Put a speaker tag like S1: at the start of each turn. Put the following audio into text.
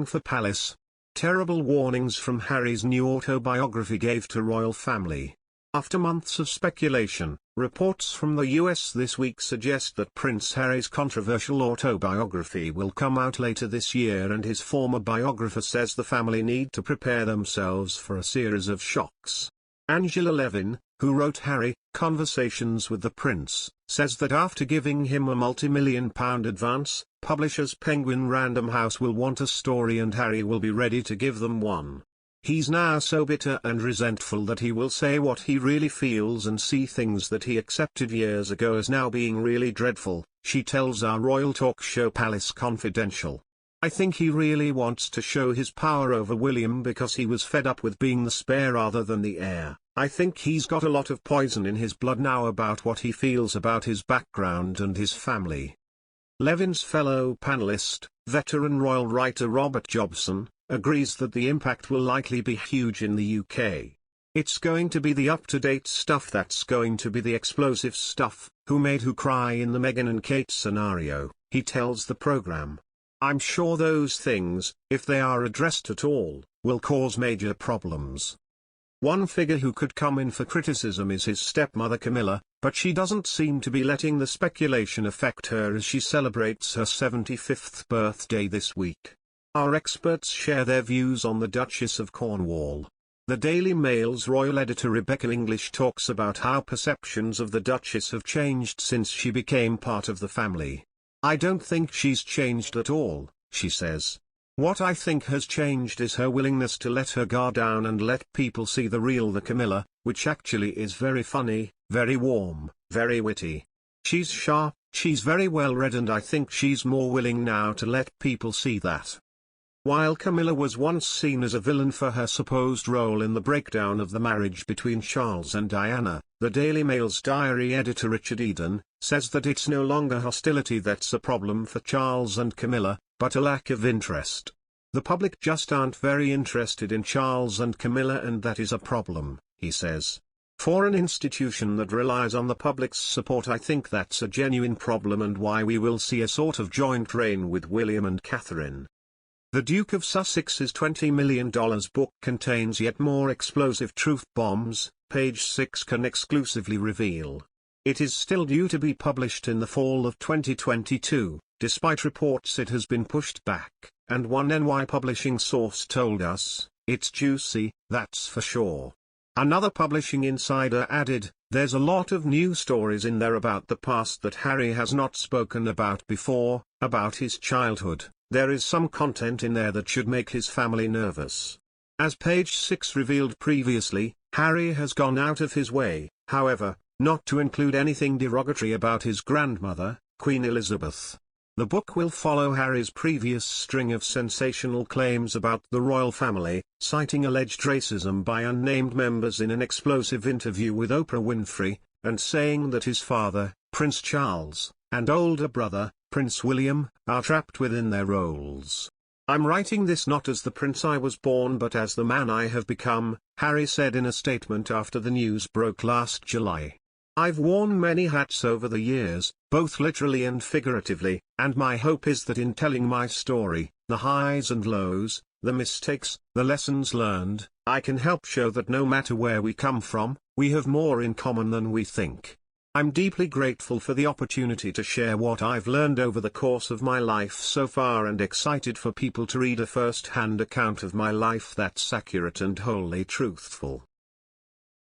S1: for palace. Terrible warnings from Harry's new autobiography gave to royal family. After months of speculation, reports from the US this week suggest that Prince Harry's controversial autobiography will come out later this year, and his former biographer says the family need to prepare themselves for a series of shocks. Angela Levin, who wrote Harry, Conversations with the Prince, says that after giving him a multi-million-pound advance, publishers Penguin Random House will want a story and Harry will be ready to give them one. He's now so bitter and resentful that he will say what he really feels and see things that he accepted years ago as now being really dreadful, she tells our royal talk show Palace Confidential. I think he really wants to show his power over William because he was fed up with being the spare rather than the heir. I think he's got a lot of poison in his blood now about what he feels about his background and his family. Levin's fellow panelist, veteran royal writer Robert Jobson, agrees that the impact will likely be huge in the UK. It's going to be the up-to-date stuff that's going to be the explosive stuff. Who made who cry in the Meghan and Kate scenario, he tells the programme. I'm sure those things, if they are addressed at all, will cause major problems. One figure who could come in for criticism is his stepmother Camilla, but she doesn't seem to be letting the speculation affect her as she celebrates her 75th birthday this week. Our experts share their views on the Duchess of Cornwall. The Daily Mail's royal editor Rebecca English talks about how perceptions of the Duchess have changed since she became part of the family. I don't think she's changed at all, she says. What I think has changed is her willingness to let her guard down and let people see the real the Camilla, which actually is very funny, very warm, very witty. She's sharp, she's very well read, and I think she's more willing now to let people see that. While Camilla was once seen as a villain for her supposed role in the breakdown of the marriage between Charles and Diana, the Daily Mail's diary editor Richard Eden says that it's no longer hostility that's a problem for Charles and Camilla, but a lack of interest. The public just aren't very interested in Charles and Camilla, and that is a problem, he says. For an institution that relies on the public's support, I think that's a genuine problem, and why we will see a sort of joint reign with William and Catherine. The Duke of Sussex's $20 million book contains yet more explosive truth bombs, page 6 can exclusively reveal. It is still due to be published in the fall of 2022, despite reports it has been pushed back, and one NY publishing source told us, "It's juicy, that's for sure." Another publishing insider added, "There's a lot of new stories in there about the past that Harry has not spoken about before, about his childhood. There is some content in there that should make his family nervous." As page 6 revealed previously, Harry has gone out of his way, however, not to include anything derogatory about his grandmother, Queen Elizabeth. The book will follow Harry's previous string of sensational claims about the royal family, citing alleged racism by unnamed members in an explosive interview with Oprah Winfrey, and saying that his father, Prince Charles, and older brother, Prince William, are trapped within their roles. "I'm writing this not as the prince I was born but as the man I have become," Harry said in a statement after the news broke last July. "I've worn many hats over the years, both literally and figuratively, and my hope is that in telling my story, the highs and lows, the mistakes, the lessons learned, I can help show that no matter where we come from, we have more in common than we think. I'm deeply grateful for the opportunity to share what I've learned over the course of my life so far, and excited for people to read a first-hand account of my life that's accurate and wholly truthful."